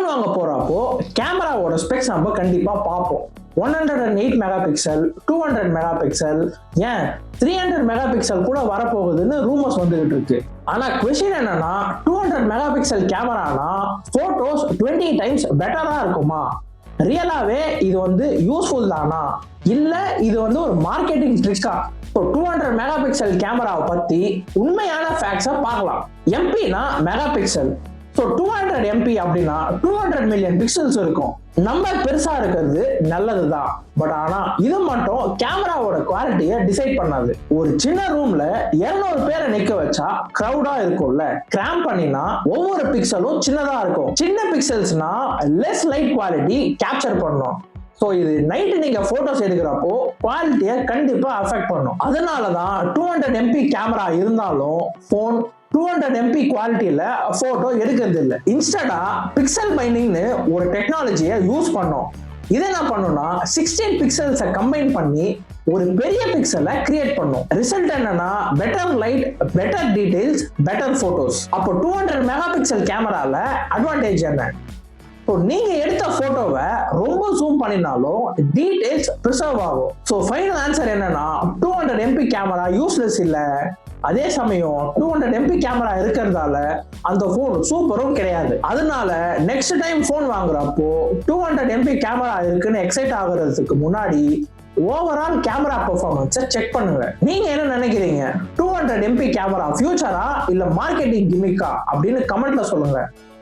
வாங்க போறப்போ கேமராவோட ஸ்பெக்ஸ் நம்ம கண்டிப்பா பார்ப்போம். 108 மெகா பிக்சல், 200 மெகா பிக்சல், ஏன் 300 மெகா பிக்சல் கூட வரப்போகுதுன்னு ரூமர்ஸ் வந்துகிட்டு இருக்கு. ஆனா கொஸ்டின் என்னன்னா, 200 மெகா பிக்சல் கேமரானா போட்டோஸ் 20 டைம்ஸ் பெட்டரா இருக்குமா? ரியலாவே இது யூஸ்ஃபுல் தானா, இல்ல இது ஒரு மார்க்கெட்டிங் ட்ரிக்கா? 200 மெகா பிக்சல் கேமராவை பத்தி உண்மையான ஃபேக்ட்ஸை பார்க்கலாம். எம்பினா மெகா பிக்சல். 200 MP அப்படின்னா 200 மில்லியன் பிக்சல்ஸ் இருக்கும். நம்பர் பெருசா இருக்கிறது நல்லதுதான், பட் ஆனா இது மட்டும் கேமராவோட குவாலிட்டியை டிசைட் பண்ணாது. ஒரு சின்ன ரூம்ல 200 பேரை நிக்க வச்சா கிரௌடா இருக்கும்ல, கிராம் பண்ணினா ஒவ்வொரு பிக்சலும் சின்னதா இருக்கும். சின்ன பிக்சல்ஸ்னா லெஸ் லைட் குவாலிட்டி கேப்சர் பண்ணும். இது நைட்டு நீங்க போட்டோஸ் எடுக்கிறப்போ குவாலிட்டியை கண்டிப்பா அஃபெக்ட் பண்ணும். அதனாலதான் 200 MP கேமரா இருந்தாலும் போன் 200 MP குவாலிட்டியில போட்டோ எடுக்கிறது இல்லை. இன்ஸ்டடா பிக்சல் பைண்டிங்னு ஒரு டெக்னாலஜியை யூஸ் பண்ணோம். இது என்ன பண்ணும்னா 16 பிக்சல்ஸை கம்பைன் பண்ணி ஒரு பெரிய பிக்சலை கிரியேட் பண்ணும். ரிசல்ட் என்னன்னா better light, better details, better photos. அப்போ 200 மெகா பிக்சல் கேமரால அட்வான்டேஜ் என்ன? நீங்க எடுத்த போட்டோவை ரொம்ப ஜூம் பண்ணினாலும் டீடைல்ஸ் பிரிசர்வ் ஆகும். ஃபைனல் ஆன்சர் என்னன்னா 200 MP கேமரா யூஸ்லெஸ் இல்ல. அதே சமயம் 200 MP கேமரா இருக்கிறதால அந்த போன் சூப்பரும் கிடையாது. அதனால நெக்ஸ்ட் டைம் போன் வாங்குறப்போ 200 MP கேமரா இருக்குன்னு எக்ஸைட் ஆகுறதுக்கு முன்னாடி ஓவரால் கேமரா பெர்ஃபார்மன்ஸை செக் பண்ணுங்க. நீங்க என்ன நினைக்கிறீங்க? 200 MP கேமரா ஃபியூச்சரா இல்ல மார்க்கெட்டிங் கிமிக்கா அப்படின்னு கமெண்ட்ல சொல்லுங்க.